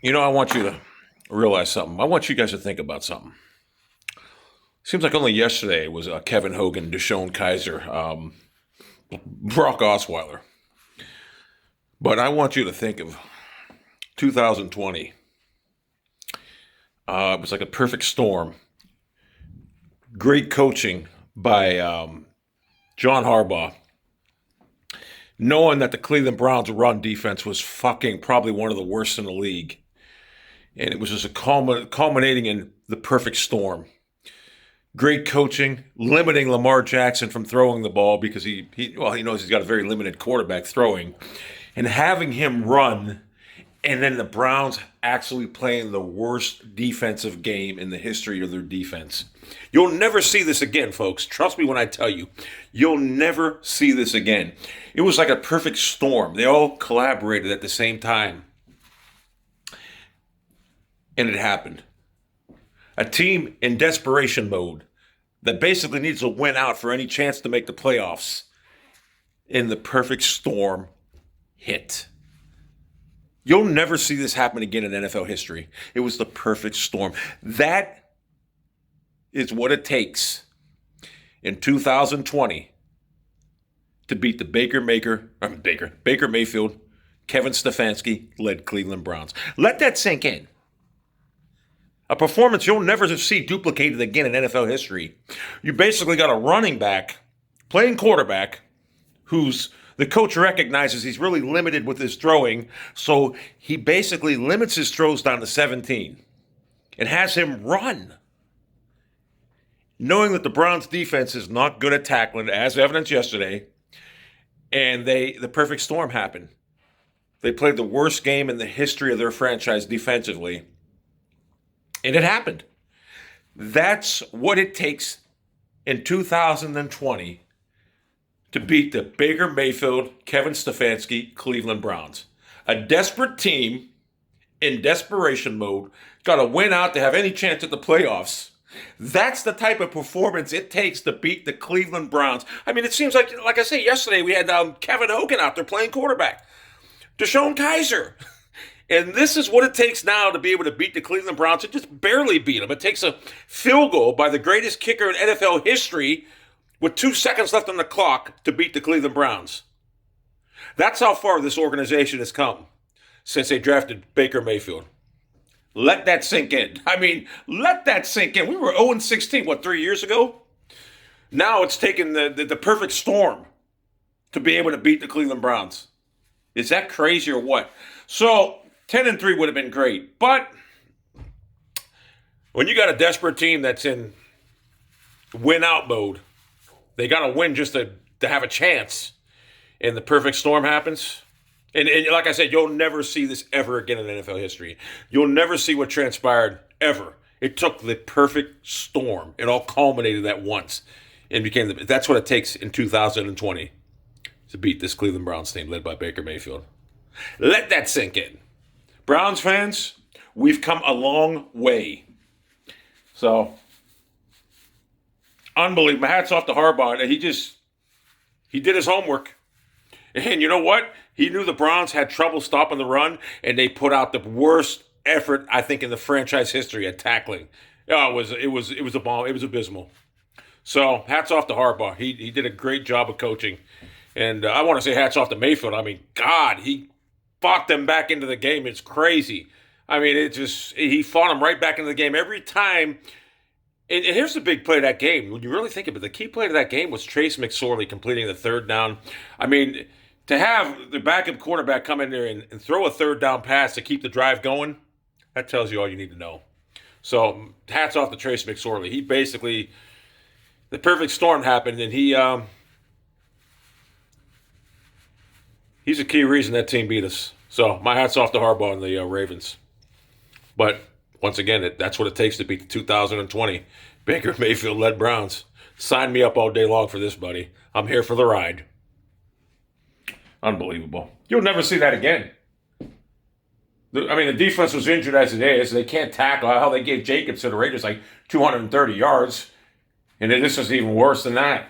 I want you to realize something. I want you guys to think about something. Seems like only yesterday was Kevin Hogan, Deshaun Kaiser, Brock Osweiler. But I want you to think of 2020. It was like a perfect storm. Great coaching by John Harbaugh. Knowing that the Cleveland Browns run defense was fucking probably one of the worst in the league. And it was just culminating in the perfect storm. Great coaching, limiting Lamar Jackson from throwing the ball because he knows he's got a very limited quarterback throwing, and having him run, and then the Browns actually playing the worst defensive game in the history of their defense. You'll never see this again, folks. Trust me when I tell you, you'll never see this again. It was like a perfect storm. They all collaborated at the same time, and it happened. A team in desperation mode that basically needs to win out for any chance to make the playoffs. And the perfect storm hit. You'll never see this happen again in NFL history. It was the perfect storm. That is what it takes in 2020 to beat the Baker Mayfield, Kevin Stefanski led Cleveland Browns. Let that sink in. A performance you'll never see duplicated again in NFL history. You basically got a running back playing quarterback who's the coach recognizes he's really limited with his throwing, so he basically limits his throws down to 17 and has him run. Knowing that the Browns defense is not good at tackling, as evidenced yesterday, and the perfect storm happened. They played the worst game in the history of their franchise defensively. And it happened. That's what it takes in 2020 to beat the Baker Mayfield, Kevin Stefanski, Cleveland Browns. A desperate team in desperation mode got to win out to have any chance at the playoffs. That's the type of performance it takes to beat the Cleveland Browns. I mean, it seems like I said yesterday, we had Kevin Hogan out there playing quarterback. Deshaun Kaiser. And this is what it takes now to be able to beat the Cleveland Browns and just barely beat them. It takes a field goal by the greatest kicker in NFL history with 2 seconds left on the clock to beat the Cleveland Browns. That's how far this organization has come since they drafted Baker Mayfield. Let that sink in. I mean, let that sink in. We were 0-16, 3 years ago? Now it's taken the perfect storm to be able to beat the Cleveland Browns. Is that crazy or what? So 10-3 would have been great, but when you got a desperate team that's in win-out mode, they got to win just to have a chance, and the perfect storm happens. And like I said, you'll never see this ever again in NFL history. You'll never see what transpired ever. It took the perfect storm. It all culminated at once and that's what it takes in 2020 to beat this Cleveland Browns team led by Baker Mayfield. Let that sink in. Browns fans, we've come a long way. So, unbelievable. Hats off to Harbaugh. He did his homework. And you know what? He knew the Browns had trouble stopping the run, and they put out the worst effort, I think, in the franchise history at tackling. Oh, it was a bomb. It was abysmal. So, hats off to Harbaugh. He did a great job of coaching. And I want to say hats off to Mayfield. I mean, God, he fought them back into the game. It's crazy. I mean, he fought them right back into the game every time. And here's the big play of that game. When you really think of it, the key play of that game was Trace McSorley completing the third down. I mean, to have the backup quarterback come in there and throw a third down pass to keep the drive going, that tells you all you need to know. So, hats off to Trace McSorley. He basically, the perfect storm happened, and he's a key reason that team beat us. So, my hat's off to Harbaugh and the Ravens. But, once again, that's what it takes to beat the 2020 Baker Mayfield-led Browns. Sign me up all day long for this, buddy. I'm here for the ride. Unbelievable. You'll never see that again. The defense was injured as it is. They can't tackle. How they gave Jacobs to the Raiders like 230 yards. And this is even worse than that.